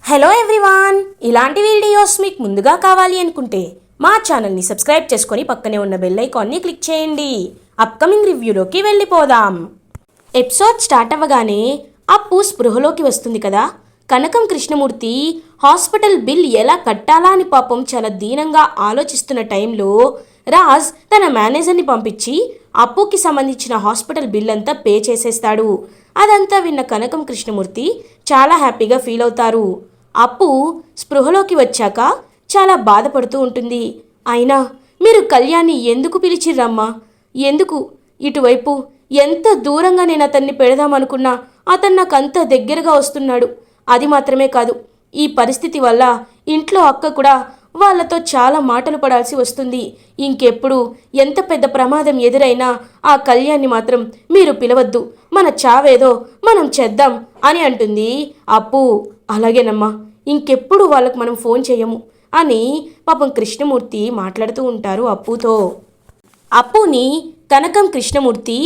Hello everyone, ఇలాంటి videos మీకు ముందుగా కావాలి అనుకుంటే మా ఛానల్ని సబ్స్క్రైబ్ చేసుకొని పక్కనే ఉన్న బెల్ ఐకాన్ని క్లిక్ చేయండి. అప్కమింగ్ రివ్యూలోకి వెళ్ళిపోదాం. ఎపిసోడ్ స్టార్ట్ అవ్వగానే అప్పు స్పృహలోకి వస్తుంది కదా. కనకం కృష్ణమూర్తి హాస్పిటల్ బిల్ ఎలా కట్టాలా అని పాపం చాలా దీనంగా ఆలోచిస్తున్న టైంలో రాజ్ తన మేనేజర్ని పంపించి అప్పుకి సంబంధించిన హాస్పిటల్ బిల్ అంతా పే చేసేస్తాడు. అదంతా విన్న కనకం కృష్ణమూర్తి చాలా హ్యాపీగా ఫీల్ అవుతారు. అప్పు స్పృహలోకి వచ్చాక చాలా బాధపడుతూ ఉంటుంది. అయినా మీరు కళ్యాణ్ని ఎందుకు పిలిచిర్రమ్మా? ఎందుకు ఇటువైపు? ఎంత దూరంగా నేను అతన్ని పెడదామనుకున్నా అతను నాకు అంత దగ్గరగా వస్తున్నాడు. అది మాత్రమే కాదు, ఈ పరిస్థితి వల్ల ఇంట్లో అక్క కూడా వాళ్ళతో చాలా మాటలు పడాల్సి వస్తుంది. ఇంకెప్పుడు ఎంత పెద్ద ప్రమాదం ఎదురైనా ఆ కళ్యాణ్ని మాత్రం మీరు పిలవద్దు, మన చావేదో మనం చేద్దాం అని అంటుంది అప్పు. అలాగేనమ్మా, ఇంకెప్పుడు వాళ్ళకు మనం ఫోన్ చేయము అని పాపం కృష్ణమూర్తి మాట్లాడుతూ ఉంటారు అప్పుతో. అప్పుని కనకం కృష్ణమూర్తి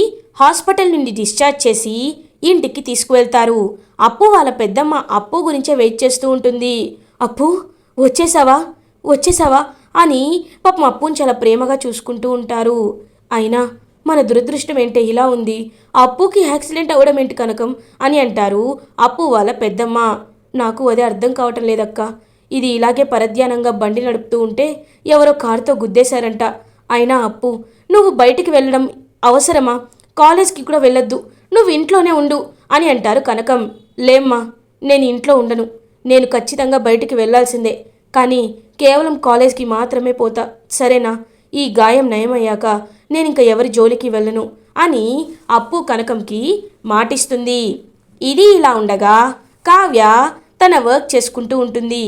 హాస్పిటల్ నుండి డిశ్చార్జ్ చేసి ఇంటికి తీసుకువెళ్తారు. అప్పు వాళ్ళ పెద్దమ్మ అప్పు గురించే వెయిట్ చేస్తూ ఉంటుంది. అప్పు వచ్చేసావా అని పాపం అప్పుని చాలా ప్రేమగా చూసుకుంటూ ఉంటారు. అయినా మన దురదృష్టం ఏంటే ఇలా ఉంది, అప్పుకి యాక్సిడెంట్ అవ్వడం ఏంటి కనకం అని అంటారు అప్పు వాళ్ళ పెద్దమ్మ. నాకు అదే అర్థం కావటం లేదక్క. ఇది ఇలాగే పరధ్యానంగా బండి నడుపుతూ ఉంటే ఎవరో కారుతో గుద్దేశారంట. అయినా అప్పు, నువ్వు బయటికి వెళ్ళడం అవసరమా? కాలేజ్కి కూడా వెళ్ళొద్దు, నువ్వు ఇంట్లోనే ఉండు అని అంటారు కనకం. లేమ్మా, నేను ఇంట్లో ఉండను, నేను ఖచ్చితంగా బయటికి వెళ్ళాల్సిందే, కానీ కేవలం కాలేజ్కి మాత్రమే పోతా, సరేనా? ఈ గాయం నయమయ్యాక నేను ఇంకా ఎవరి జోలికి వెళ్ళను అని అప్పు కనకంకి మాటిస్తుంది. ఇది ఇలా ఉండగా కావ్య తన వర్క్ చేసుకుంటూ ఉంటుంది.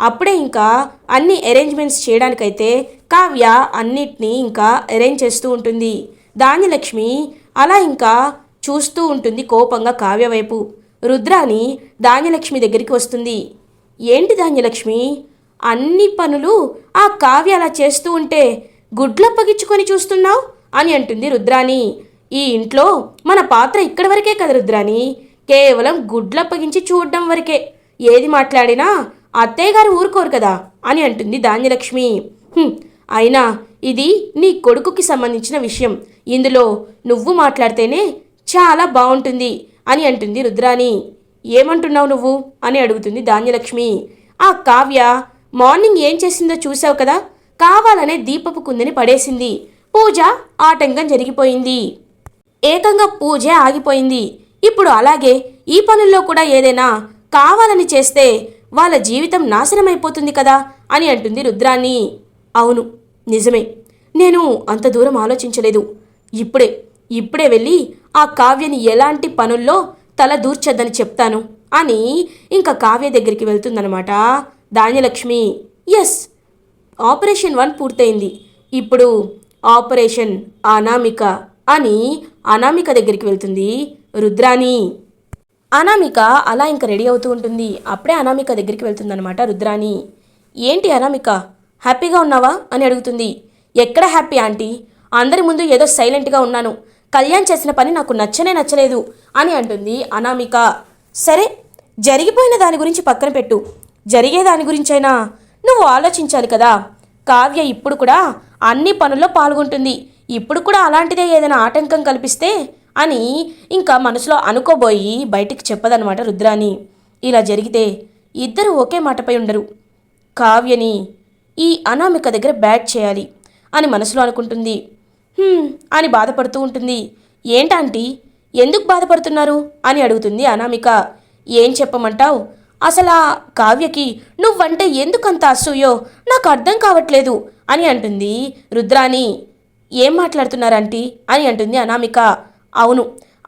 అప్పుడే ఇంకా అన్ని అరేంజ్మెంట్స్ చేయడానికైతే కావ్య అన్నిటినీ ఇంకా అరేంజ్ చేస్తూ ఉంటుంది. ధాన్యలక్ష్మి అలా ఇంకా చూస్తూ ఉంటుంది కోపంగా కావ్య వైపు. రుద్రాని ధాన్యలక్ష్మి దగ్గరికి వస్తుంది. ఏంటి ధాన్యలక్ష్మి, అన్ని పనులు ఆ కావ్య అలా చేస్తూ ఉంటే గుడ్లప్పగించుకొని చూస్తున్నావు అని అంటుంది రుద్రాని. ఈ ఇంట్లో మన పాత్ర ఇక్కడి వరకే కదా రుద్రాని, కేవలం గుడ్లప్పగించి చూడడం వరకే, ఏది మాట్లాడినా అత్తయ్య గారు ఊరుకోరు కదా అని అంటుంది ధాన్యలక్ష్మి. అయినా ఇది నీ కొడుకుకి సంబంధించిన విషయం, ఇందులో నువ్వు మాట్లాడితేనే చాలా బాగుంటుంది అని అంటుంది రుద్రాని. ఏమంటున్నావు నువ్వు అని అడుగుతుంది ధాన్యలక్ష్మి. ఆ కావ్య మార్నింగ్ ఏం చేసిందో చూసావు కదా, కావాలనే దీపపు కుందని పడేసింది. పూజ ఆటంకం జరిగిపోయింది, ఏకంగా పూజే ఆగిపోయింది. ఇప్పుడు అలాగే ఈ పనుల్లో కూడా ఏదైనా కావాలని చేస్తే వాళ్ళ జీవితం నాశనమైపోతుంది కదా అని అంటుంది రుద్రాని. అవును నిజమే, నేను అంత దూరం ఆలోచించలేదు. ఇప్పుడే వెళ్ళి ఆ కావ్యని ఎలాంటి పనుల్లో తల దూర్చొద్దని చెప్తాను అని ఇంకా కావ్య దగ్గరికి వెళ్తుందనమాట ధాన్యలక్ష్మి. ఎస్, ఆపరేషన్ 1 పూర్తయింది, ఇప్పుడు ఆపరేషన్ అనామిక అని అనామిక దగ్గరికి వెళ్తుంది రుద్రాని. అనామిక అలా ఇంకా రెడీ అవుతూ ఉంటుంది. అప్పుడే అనామిక దగ్గరికి వెళ్తుందనమాట రుద్రాని. ఏంటి అనామిక, హ్యాపీగా ఉన్నావా అని అడుగుతుంది. ఎక్కడ హ్యాపీ ఆంటీ, అందరి ముందు ఏదో సైలెంట్గా ఉన్నాను, కళ్యాణ్ చేసిన పని నాకు నచ్చలేదు అని అంటుంది అనామిక. సరే, జరిగిపోయిన దాని గురించి పక్కన పెట్టు, జరిగే దాని గురించైనా నువ్వు ఆలోచించాలి కదా. కావ్య ఇప్పుడు కూడా అన్ని పనుల్లో పాల్గొంటుంది, ఇప్పుడు కూడా అలాంటిదే ఏదైనా ఆటంకం కల్పిస్తే అని ఇంకా మనసులో అనుకోబోయి బయటికి చెప్పదనమాట రుద్రాని. ఇలా జరిగితే ఇద్దరు ఒకే మాటపై ఉండరు, కావ్యని ఈ అనామిక దగ్గర బ్యాట్ చేయాలి అని మనసులో అనుకుంటుంది. అని బాధపడుతూ ఉంటుంది. ఏంటంటీ, ఎందుకు బాధపడుతున్నారు అని అడుగుతుంది అనామిక. ఏం చెప్పమంటావు, అసలు ఆ కావ్యకి నువ్వంటే ఎందుకంత అసూయో నాకు అర్థం కావట్లేదు అని అంటుంది రుద్రాని. ఏం మాట్లాడుతున్నారంటీ అని అంటుంది అనామిక. అవును,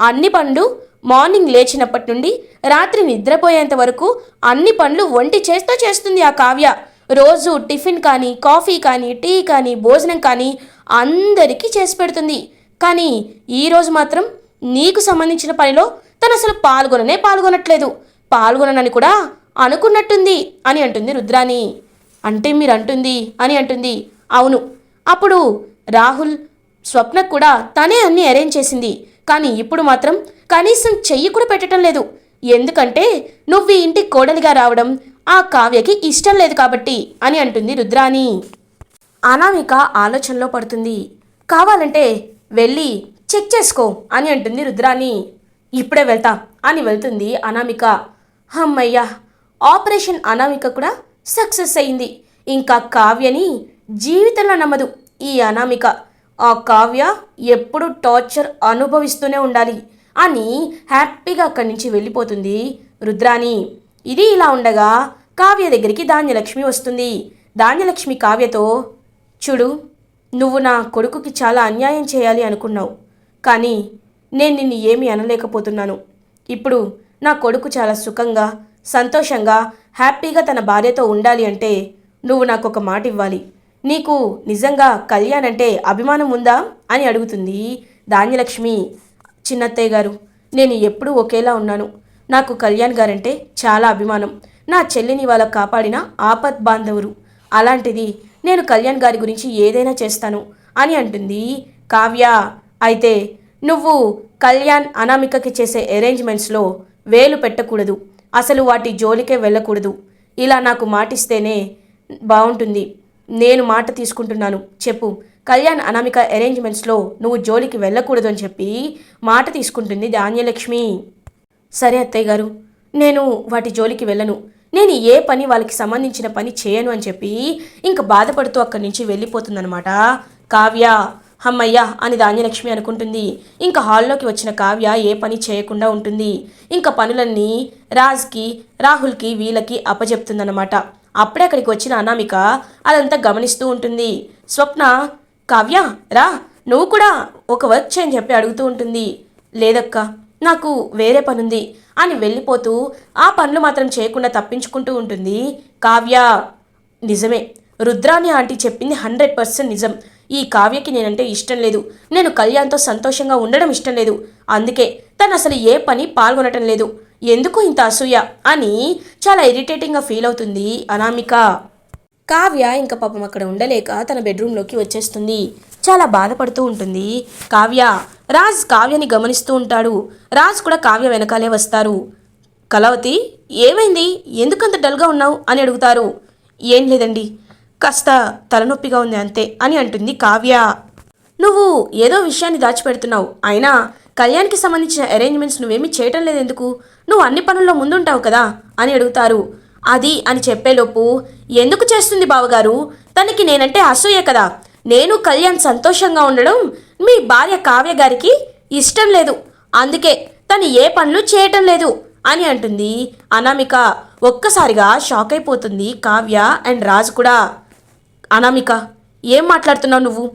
అన్ని పనులు మార్నింగ్ లేచినప్పటి నుండి రాత్రి నిద్రపోయేంత వరకు అన్ని పనులు ఒంటి చేస్తూ చేస్తుంది ఆ కావ్య. రోజు టిఫిన్ కానీ, కాఫీ కానీ, టీ కానీ, భోజనం కానీ అందరికీ చేసి పెడుతుంది. కానీ ఈరోజు మాత్రం నీకు సంబంధించిన పనిలో తను అసలు పాల్గొనట్లేదు, పాల్గొననని కూడా అనుకున్నట్టుంది అని అంటుంది రుద్రాని. అంటే మీరు అంటుంది అని అంటుంది. అవును, అప్పుడు రాహుల్ స్వప్నకు కూడా తనే అన్నీ అరేంజ్ చేసింది, కానీ ఇప్పుడు మాత్రం కనీసం చెయ్యి కూడా పెట్టడం లేదు. ఎందుకంటే నువ్వు ఈ ఇంటికి కోడలిగా రావడం, ఆ కావ్యకి ఇష్టం లేదు కాబట్టి అని అంటుంది రుద్రాని. అనామిక ఆలోచనలో పడుతుంది. కావాలంటే వెళ్ళి చెక్ చేసుకో అని అంటుంది రుద్రాని. ఇప్పుడే వెళ్తా అని వెళ్తుంది అనామిక. అమ్మయ్యా, ఆపరేషన్ అనామిక కూడా సక్సెస్ అయింది. ఇంకా కావ్యని జీవితంలో నమ్మదు ఈ అనామిక. ఆ కావ్య ఎప్పుడు టార్చర్ అనుభవిస్తూనే ఉండాలి అని హ్యాపీగా అక్కడి నుంచి వెళ్ళిపోతుంది రుద్రాని. ఇది ఇలా ఉండగా కావ్య దగ్గరికి ధాన్యలక్ష్మి వస్తుంది. ధాన్యలక్ష్మి కావ్యతో, చూడు, నువ్వు నా కొడుకుకి చాలా అన్యాయం చేయాలి అనుకున్నావు, కానీ నేను నిన్ను ఏమీ అనలేకపోతున్నాను. ఇప్పుడు నా కొడుకు చాలా సుఖంగా సంతోషంగా హ్యాపీగా తన భార్యతో ఉండాలి అంటే నువ్వు నాకు ఒక మాట ఇవ్వాలి. నీకు నిజంగా కళ్యాణ్ అంటే అభిమానం ఉందా అని అడుగుతుంది ధాన్యలక్ష్మి. చిన్నత్తయ్య గారు, నేను ఎప్పుడూ ఒకేలా ఉన్నాను. నాకు కళ్యాణ్ గారంటే చాలా అభిమానం. నా చెల్లిని వాళ్ళ కాపాడిన ఆపద్ బాంధవురు. అలాంటిది నేను కళ్యాణ్ గారి గురించి ఏదైనా చేస్తాను అని అంటుంది కావ్య. అయితే నువ్వు కళ్యాణ్ అనామికకి చేసే అరేంజ్మెంట్స్లో వేలు పెట్టకూడదు, అసలు వాటి జోలికే వెళ్ళకూడదు. ఇలా నాకు మాటిస్తేనే బాగుంటుంది. నేను మాట తీసుకుంటున్నాను, చెప్పు, కళ్యాణ్ అనామిక అరేంజ్మెంట్స్లో నువ్వు జోలికి వెళ్ళకూడదు అని చెప్పి మాట తీసుకుంటుంది ధాన్యలక్ష్మి. సరే అత్తయ్య గారు, నేను వాటి జోలికి వెళ్ళను. నేను ఏ పని వాళ్ళకి సంబంధించిన పని చేయను అని చెప్పి ఇంక బాధపడుతూ అక్కడి నుంచి వెళ్ళిపోతుందనమాట కావ్య. అమ్మయ్యా అని ధాన్యలక్ష్మి అనుకుంటుంది. ఇంకా హాల్లోకి వచ్చిన కావ్య ఏ పని చేయకుండా ఉంటుంది. ఇంకా పనులన్నీ రాజ్కి రాహుల్కి వీళ్ళకి అప్పచెప్తుందన్నమాట. అప్పుడే అక్కడికి వచ్చిన అనామిక అదంతా గమనిస్తూ ఉంటుంది. స్వప్న, కావ్య రా, నువ్వు కూడా ఒక వర్క్ చేయని చెప్పి అడుగుతూ ఉంటుంది. లేదక్క, నాకు వేరే పనుంది అని వెళ్ళిపోతూ ఆ పనులు మాత్రం చేయకుండా తప్పించుకుంటూ ఉంటుంది కావ్య. నిజమే, రుద్రాని ఆంటీ చెప్పింది 100% నిజం. ఈ కావ్యకి నేనంటే ఇష్టం లేదు. నేను కళ్యాణ్తో సంతోషంగా ఉండడం ఇష్టం లేదు. అందుకే తను అసలు ఏ పని పాల్గొనటం లేదు. ఎందుకు ఇంత అసూయ అని చాలా ఇరిటేటింగ్గా ఫీల్ అవుతుంది అనామిక. కావ్య ఇంకా పాపం అక్కడ ఉండలేక తన బెడ్రూమ్లోకి వచ్చేస్తుంది. చాలా బాధపడుతూ ఉంటుంది కావ్య. రాజ్ కావ్యని గమనిస్తూ ఉంటాడు. రాజ్ కూడా కావ్య వెనకాలే వస్తారు. కళావతి, ఏమైంది, ఎందుకంత డల్గా ఉన్నావు అని అడుగుతారు. ఏం లేదండి, కాస్త తలనొప్పిగా ఉంది అంతే అని అంటుంది కావ్య. నువ్వు ఏదో విషయాన్ని దాచిపెడుతున్నావు. అయినా కళ్యాణ్కి సంబంధించిన అరేంజ్మెంట్స్ నువ్వేమీ చేయటం లేదు ఎందుకు? నువ్వు అన్ని పనుల్లో ముందుంటావు కదా అని అడుగుతారు. అది అని చెప్పేలోపు, ఎందుకు చేస్తుంది బావగారు, తనకి నేనంటే అసూయ కదా. నేను కళ్యాణ్ సంతోషంగా ఉండడం మీ భార్య కావ్య గారికి ఇష్టం లేదు. అందుకే తను ఏ పనులు చేయటం లేదు అని అంటుంది అనామిక. ఒక్కసారిగా షాక్ అయిపోతుంది కావ్య అండ్ రాజు కూడా. అనామిక, ఏం మాట్లాడుతున్నావు నువ్వు?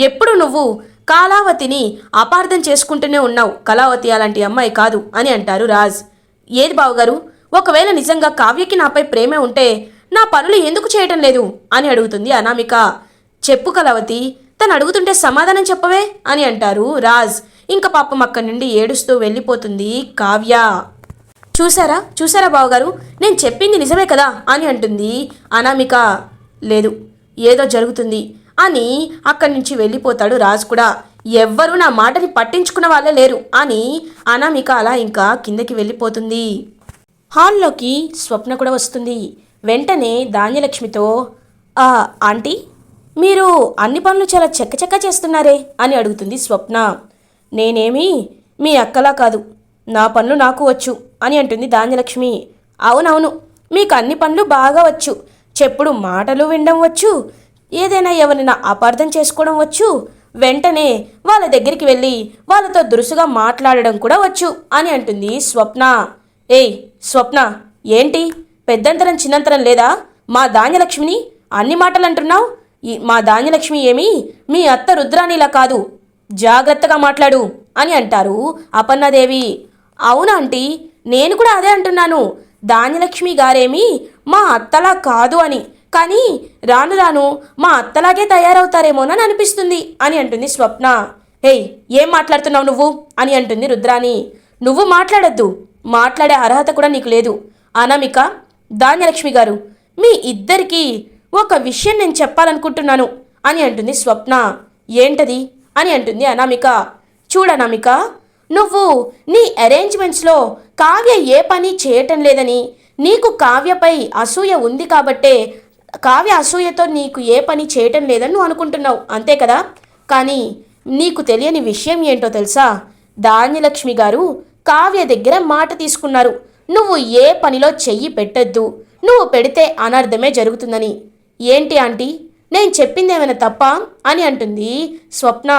ఎప్పుడు నువ్వు కళావతిని అపార్థం చేసుకుంటూనే ఉన్నావు. కళావతి అలాంటి అమ్మాయి కాదు అని అంటారు రాజ్. ఏది బావగారు, ఒకవేళ నిజంగా కావ్యకి నాపై ప్రేమే ఉంటే నా పనులు ఎందుకు చేయటం లేదు అని అడుగుతుంది అనామిక. చెప్పు కళావతి, తను అడుగుతుంటే సమాధానం చెప్పవే అని అంటారు రాజ్. ఇంకా పాపం అక్కడి నుండి ఏడుస్తూ వెళ్ళిపోతుంది కావ్య. చూసారా చూసారా బావగారు, నేను చెప్పింది నిజమే కదా అని అంటుంది అనామిక. లేదు, ఏదో జరుగుతుంది అని అక్కడి నుంచి వెళ్ళిపోతాడు రాజ్ కూడా. ఎవ్వరూ నా మాటని పట్టించుకున్న వాళ్ళే లేరు అని అనామిక అలా ఇంకా కిందకి వెళ్ళిపోతుంది. హాల్లోకి స్వప్న కూడా వస్తుంది. వెంటనే ధాన్యలక్ష్మితో, ఆంటీ, మీరు అన్ని పనులు చాలా చక్కచక్క చేస్తున్నారే అని అడుగుతుంది స్వప్న. నేనేమీ మీ అక్కలా కాదు, నా పనులు నాకు వచ్చు అని అంటుంది ధాన్యలక్ష్మి. అవునవును, మీకు అన్ని పనులు బాగా వచ్చు. చెప్పుడు మాటలు వినడం వచ్చు, ఏదైనా ఎవరినైనా అపార్థం చేసుకోవడం వచ్చు, వెంటనే వాళ్ళ దగ్గరికి వెళ్ళి వాళ్ళతో దురుసుగా మాట్లాడడం కూడా వచ్చు అని అంటుంది స్వప్న. ఏయ్ స్వప్న, ఏంటి పెద్దంతరం చిన్నంతరం లేదా? మా ధాన్యలక్ష్మిని అన్ని మాటలు అంటున్నావు? మా ధాన్యలక్ష్మి ఏమీ మీ అత్త రుద్రాణిలా కాదు, జాగ్రత్తగా మాట్లాడు అని అంటారు అపర్ణాదేవి. అవునా ఆంటీ, నేను కూడా అదే అంటున్నాను. ధాన్యలక్ష్మి గారేమీ మా అత్తలా కాదు అని, కానీ రాను రాను మా అత్తలాగే తయారవుతారేమోనని అనిపిస్తుంది అని అంటుంది స్వప్న. ఏయ్, ఏం మాట్లాడుతున్నావు నువ్వు అని అంటుంది రుద్రాణి. నువ్వు మాట్లాడొద్దు, మాట్లాడే అర్హత కూడా నీకు లేదు. అనామిక, ధాన్యలక్ష్మి గారు, మీ ఇద్దరికీ ఒక విషయం నేను చెప్పాలనుకుంటున్నాను అని అంటుంది స్వప్న. ఏంటది అని అంటుంది అనామిక. చూడనామిక, నువ్వు నీ అరేంజ్మెంట్స్లో కావ్య ఏ పని చేయటం లేదని నీకు కావ్యపై అసూయ ఉంది కాబట్టే కావ్య అసూయతో నీకు ఏ పని చేయటం లేదని నువ్వు అనుకుంటున్నావు, అంతే కదా? కానీ నీకు తెలియని విషయం ఏంటో తెలుసా? ధాన్యలక్ష్మి గారు కావ్య దగ్గర మాట తీసుకున్నారు, నువ్వు ఏ పనిలో చెయ్యి పెట్టద్దు, నువ్వు పెడితే అనర్థమే జరుగుతుందని. ఏంటి ఆంటీ, నేను చెప్పిందేమైనా తప్ప అని అంటుంది స్వప్న.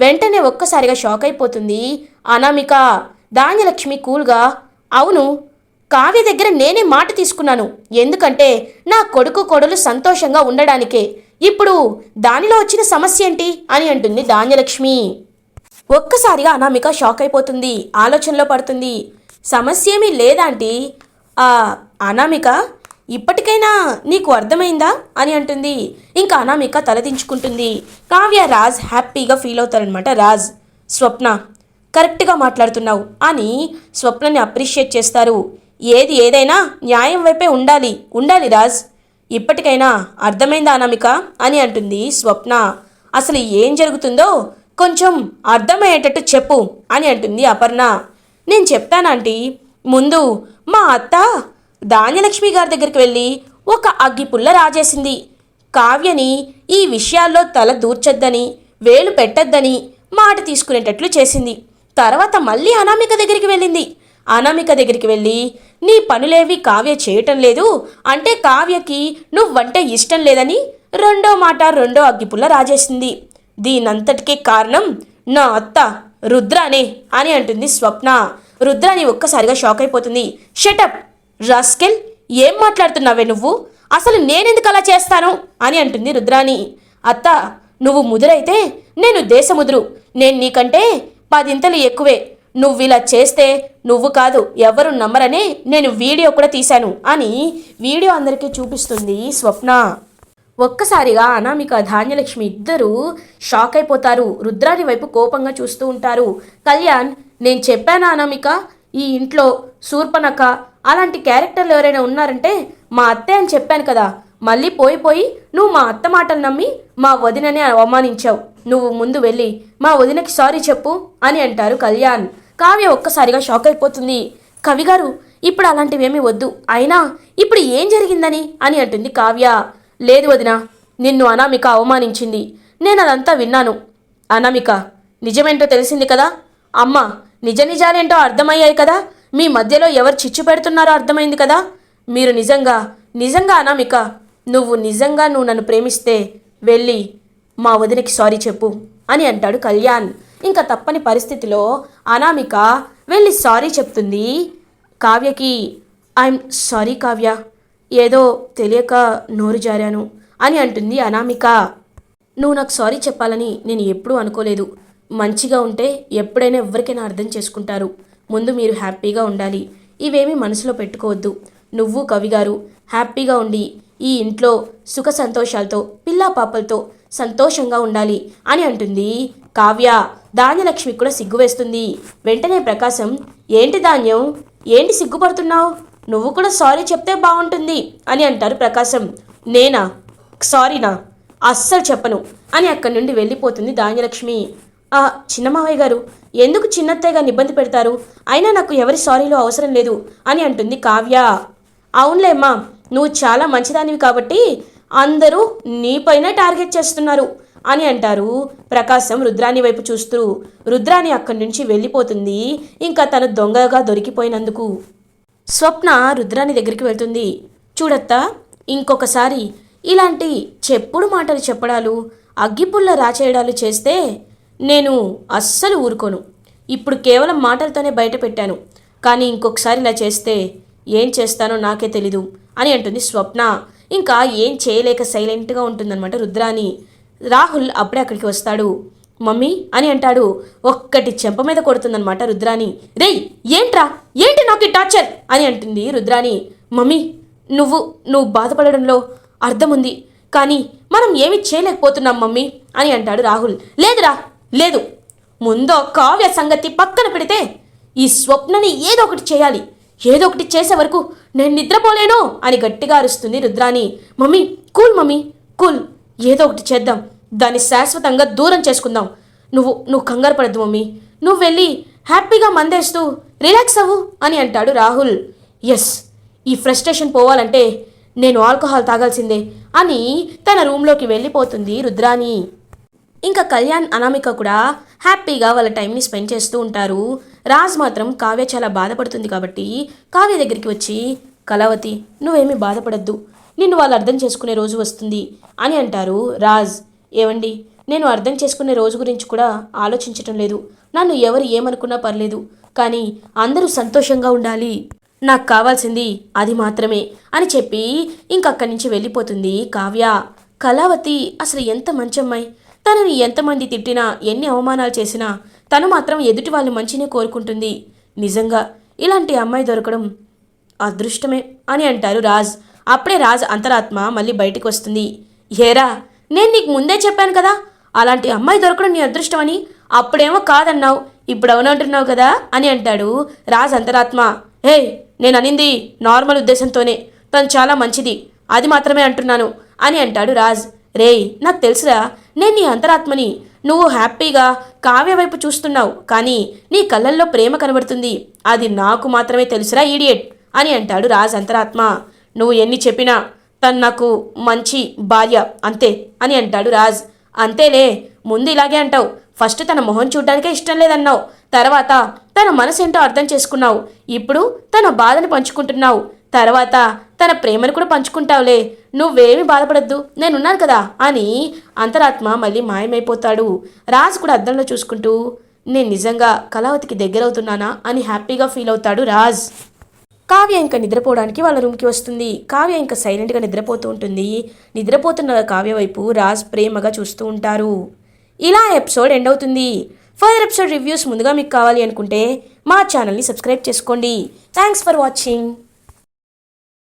వెంటనే ఒక్కసారిగా షాక్ అయిపోతుంది అనామిక. ధాన్యలక్ష్మి కూల్గా, అవును, కావ్య దగ్గర నేనే మాట తీసుకున్నాను, ఎందుకంటే నా కొడుకు కోడలు సంతోషంగా ఉండడానికే. ఇప్పుడు దానిలో వచ్చిన సమస్య ఏంటి అని అంటుంది ధాన్యలక్ష్మి. ఒక్కసారిగా అనామిక షాక్ అయిపోతుంది, ఆలోచనలో పడుతుంది. సమస్య ఏమీ లేదాంటీ. అనామిక, ఇప్పటికైనా నీకు అర్థమైందా అని అంటుంది. ఇంకా అనామిక తలదించుకుంటుంది. కావ్య రాజ్ హ్యాపీగా ఫీల్ అవుతారనమాట. రాజ్, స్వప్న కరెక్ట్గా మాట్లాడుతున్నావు అని స్వప్నని అప్రిషియేట్ చేస్తారు. ఏది ఏదైనా న్యాయం వైపే ఉండాలి రాజ్. ఇప్పటికైనా అర్థమైందా అనామిక అని అంటుంది స్వప్న. అసలు ఏం జరుగుతుందో కొంచెం అర్థమయ్యేటట్టు చెప్పు అని అంటుంది అపర్ణ. నేను చెప్తానంటీ. ముందు మా అత్త ధాన్యలక్ష్మి గారి దగ్గరికి వెళ్ళి ఒక అగ్గిపుల్ల రాజేసింది. కావ్యని ఈ విషయాల్లో తల దూర్చొద్దని, వేలు పెట్టొద్దని మాట తీసుకునేటట్లు చేసింది. తర్వాత మళ్ళీ అనామిక దగ్గరికి వెళ్ళింది. అనామిక దగ్గరికి వెళ్ళి నీ పనులేవి కావ్య చేయటం లేదు అంటే కావ్యకి నువ్వంటే ఇష్టం లేదని రెండో అగ్గిపుల్ల రాజేసింది. దీనంతటికీ కారణం నా అత్త రుద్రానే అని అంటుంది స్వప్న. రుద్రాని ఒక్కసారిగా షాక్ అయిపోతుంది. షటప్ రాస్కెల్, ఏం మాట్లాడుతున్నావే నువ్వు? అసలు నేనెందుకు అలా చేస్తాను అని అంటుంది రుద్రాని. అత్త, నువ్వు ముదురైతే నేను దేశముదురు. నేను నీకంటే 10 ఎక్కువే. నువ్వు ఇలా చేస్తే నువ్వు కాదు ఎవరు నమ్మరనే నేను వీడియో కూడా తీశాను అని వీడియో అందరికీ చూపిస్తుంది స్వప్న. ఒక్కసారిగా అనామిక ధాన్యలక్ష్మి ఇద్దరూ షాక్ అయిపోతారు. రుద్రాని వైపు కోపంగా చూస్తూ ఉంటారు. కళ్యాణ్, నేను చెప్పానా అనామిక, ఈ ఇంట్లో శూర్పణఖ అలాంటి క్యారెక్టర్లు ఎవరైనా ఉన్నారంటే మా అత్తే అని చెప్పాను కదా. మళ్ళీ పోయి నువ్వు మా అత్త మాటలు నమ్మి మా వదినని అవమానించావు. నువ్వు ముందు వెళ్ళి మా వదినకి సారీ చెప్పు అని అంటారు కళ్యాణ్. కావ్య ఒక్కసారిగా షాక్ అయిపోతుంది. కవిగారు, ఇప్పుడు అలాంటివేమీ వద్దు, అయినా ఇప్పుడు ఏం జరిగిందని అని అంటుంది కావ్య. లేదు వదిన, నిన్ను అనామిక అవమానించింది, నేను అదంతా విన్నాను. అనామిక, నిజమేంటో తెలిసింది కదా. అమ్మ, నిజాలేంటో అర్థమయ్యాయి కదా. మీ మధ్యలో ఎవరు చిచ్చు పెడుతున్నారో అర్థమైంది కదా. మీరు నిజంగా అనామిక, నువ్వు నన్ను ప్రేమిస్తే వెళ్ళి మా వదినకి సారీ చెప్పు అని అంటాడు కళ్యాణ్. ఇంకా తప్పని పరిస్థితిలో అనామిక వెళ్ళి సారీ చెప్తుంది కావ్యకి. ఐఎమ్ సారీ కావ్య, ఏదో తెలియక నోరు జారాను అని అంటుంది అనామిక. నువ్వు నాకు సారీ చెప్పాలని నేను ఎప్పుడూ అనుకోలేదు. మంచిగా ఉంటే ఎప్పుడైనా ఎవరికైనా అర్థం చేసుకుంటారు. ముందు మీరు హ్యాపీగా ఉండాలి, ఇవేమీ మనసులో పెట్టుకోవద్దు. నువ్వు కవిగారు హ్యాపీగా ఉండి ఈ ఇంట్లో సుఖ సంతోషాలతో పిల్లా పాపలతో సంతోషంగా ఉండాలి అని అంటుంది కావ్య. ధాన్యలక్ష్మి కూడా సిగ్గు వేస్తుంది. వెంటనే ప్రకాశం, ఏంటి ధాన్యం, ఏంటి సిగ్గుపడుతున్నావు? నువ్వు కూడా సారీ చెప్తే బాగుంటుంది అని అంటారు ప్రకాశం. నేనా? సారీనా? అస్సలు చెప్పను అని అక్కడి నుండి వెళ్ళిపోతుంది ధాన్యలక్ష్మి. చిన్నమావయ్య గారు, ఎందుకు చిన్నత్తయ్య గారిని ఇబ్బంది పెడతారు? అయినా నాకు ఎవరి సారీలో అవసరం లేదు అని అంటుంది కావ్య. అవునులేమ్మా, నువ్వు చాలా మంచిదానివి కాబట్టి అందరూ నీపైన టార్గెట్ చేస్తున్నారు అని అంటారు ప్రకాశం రుద్రాని వైపు చూస్తూ. రుద్రాని అక్కడి నుంచి వెళ్ళిపోతుంది, ఇంకా తను దొంగగా దొరికిపోయినందుకు. స్వప్న రుద్రాని దగ్గరికి వెళ్తుంది. చూడత్తా, ఇంకొకసారి ఇలాంటి చెప్పుడు మాటలు చెప్పడాలు, అగ్గిపుల్ల రాచేయడాలు చేస్తే నేను అస్సలు ఊరుకోను. ఇప్పుడు కేవలం మాటలతోనే బయట పెట్టాను, కానీ ఇంకొకసారి ఇలా చేస్తే ఏం చేస్తానో నాకే తెలీదు అని అంటుంది స్వప్న. ఇంకా ఏం చేయలేక సైలెంట్గా ఉంటుందన్నమాట రుద్రాని. రాహుల్ అప్పుడే అక్కడికి వస్తాడు. మమ్మీ అని అంటాడు. ఒక్కటి చెంప మీద కొడుతుందన్నమాట రుద్రాని. రేయ్, ఏంటి నాకు ఈ టార్చర్ అని అంటుంది రుద్రాని. మమ్మీ, నువ్వు బాధపడడంలో అర్థం ఉంది, కానీ మనం ఏమీ చేయలేకపోతున్నాం మమ్మీ అని అంటాడు రాహుల్. లేదు, ముందో కావ్య సంగతి పక్కన పెడితే ఈ స్వప్నని ఏదో ఒకటి చేయాలి. ఏదో ఒకటి చేసే వరకు నేను నిద్రపోలేను అని గట్టిగా అరుస్తుంది రుద్రాని. మమ్మీ కూల్, ఏదో ఒకటి చేద్దాం, దాన్ని శాశ్వతంగా దూరం చేసుకుందాం. నువ్వు కంగారు పడద్దు మమ్మీ, నువ్వు వెళ్ళి హ్యాపీగా మందేస్తూ రిలాక్స్ అవ్వు అని అంటాడు రాహుల్. ఎస్, ఈ ఫ్రస్ట్రేషన్ పోవాలంటే నేను ఆల్కహాల్ తాగాల్సిందే అని తన రూమ్లోకి వెళ్ళిపోతుంది రుద్రాని. ఇంకా కళ్యాణ్ అనామిక కూడా హ్యాపీగా వాళ్ళ టైంని స్పెండ్ చేస్తూ ఉంటారు. రాజ్ మాత్రం కావ్య చాలా బాధపడుతుంది కాబట్టి కావ్య దగ్గరికి వచ్చి, కళావతి నువ్వేమీ బాధపడద్దు, నిన్ను వాళ్ళు అర్థం చేసుకునే రోజు వస్తుంది అని అంటారు రాజ్. ఏవండి, నేను అర్థం చేసుకునే రోజు గురించి కూడా ఆలోచించటం లేదు. నన్ను ఎవరు ఏమనుకున్నా పర్లేదు, కానీ అందరూ సంతోషంగా ఉండాలి, నాకు కావాల్సింది అది మాత్రమే అని చెప్పి ఇంకక్కడి నుంచి వెళ్ళిపోతుంది కావ్య. కళావతి అసలు ఎంత మంచమ్మాయి, తనని ఎంతమంది తిట్టినా ఎన్ని అవమానాలు చేసినా తను మాత్రం ఎదుటి వాళ్ళు మంచినే కోరుకుంటుంది. నిజంగా ఇలాంటి అమ్మాయి దొరకడం అదృష్టమే అని అంటారు రాజ్. అప్పుడే రాజ్ అంతరాత్మ మళ్ళీ బయటకు వస్తుంది. ఏరా, నేను నీకు ముందే చెప్పాను కదా అలాంటి అమ్మాయి దొరకడం నీ అదృష్టం అని. అప్పుడేమో కాదన్నావు, ఇప్పుడు అవునంటున్నావు కదా అని అంటాడు రాజ్ అంతరాత్మ. హే, నేను అనింది నార్మల్ ఉద్దేశంతోనే, తను చాలా మంచిది అది మాత్రమే అంటున్నాను అని అంటాడు రాజ్. రేయ్, నాకు తెలుసురా, నేను నీ అంతరాత్మని. నువ్వు హ్యాపీగా కావ్య వైపు చూస్తున్నావు, కానీ నీ కళ్ళల్లో ప్రేమ కనబడుతుంది, అది నాకు మాత్రమే తెలుసురా ఈడియట్ అని అంటాడు రాజ్ అంతరాత్మ. నువ్వు ఎన్ని చెప్పినా తను నాకు మంచి భార్య అంతే అని అంటాడు రాజ్. అంతేలే, ముందు ఇలాగే అంటావు. ఫస్ట్ తన మొహం చూడ్డానికే ఇష్టం లేదన్నావు, తర్వాత తన మనసేంటో అర్థం చేసుకున్నావు, ఇప్పుడు తన బాధని పంచుకుంటున్నావు, తర్వాత తన ప్రేమను కూడా పంచుకుంటావులే, నువ్వేమీ బాధపడద్దు, నేనున్నాను కదా అని అంతరాత్మ మళ్ళీ మాయమైపోతాడు. రాజ్ కూడా అద్దంలో చూసుకుంటూ, నేను నిజంగా కళావతికి దగ్గరవుతున్నానా అని హ్యాపీగా ఫీల్ అవుతాడు రాజ్. కావ్య ఇంకా నిద్రపోవడానికి వాళ్ళ రూమ్కి వస్తుంది. కావ్య ఇంకా సైలెంట్గా నిద్రపోతూ ఉంటుంది. నిద్రపోతున్న కావ్య వైపు రాజ్ ప్రేమగా చూస్తూ ఉంటారు. ఇలా ఎపిసోడ్ ఎండ్ అవుతుంది. ఫర్దర్ ఎపిసోడ్ రివ్యూస్ ముందుగా మీకు కావాలి అనుకుంటే మా ఛానల్ని సబ్స్క్రైబ్ చేసుకోండి. Thanks for watching.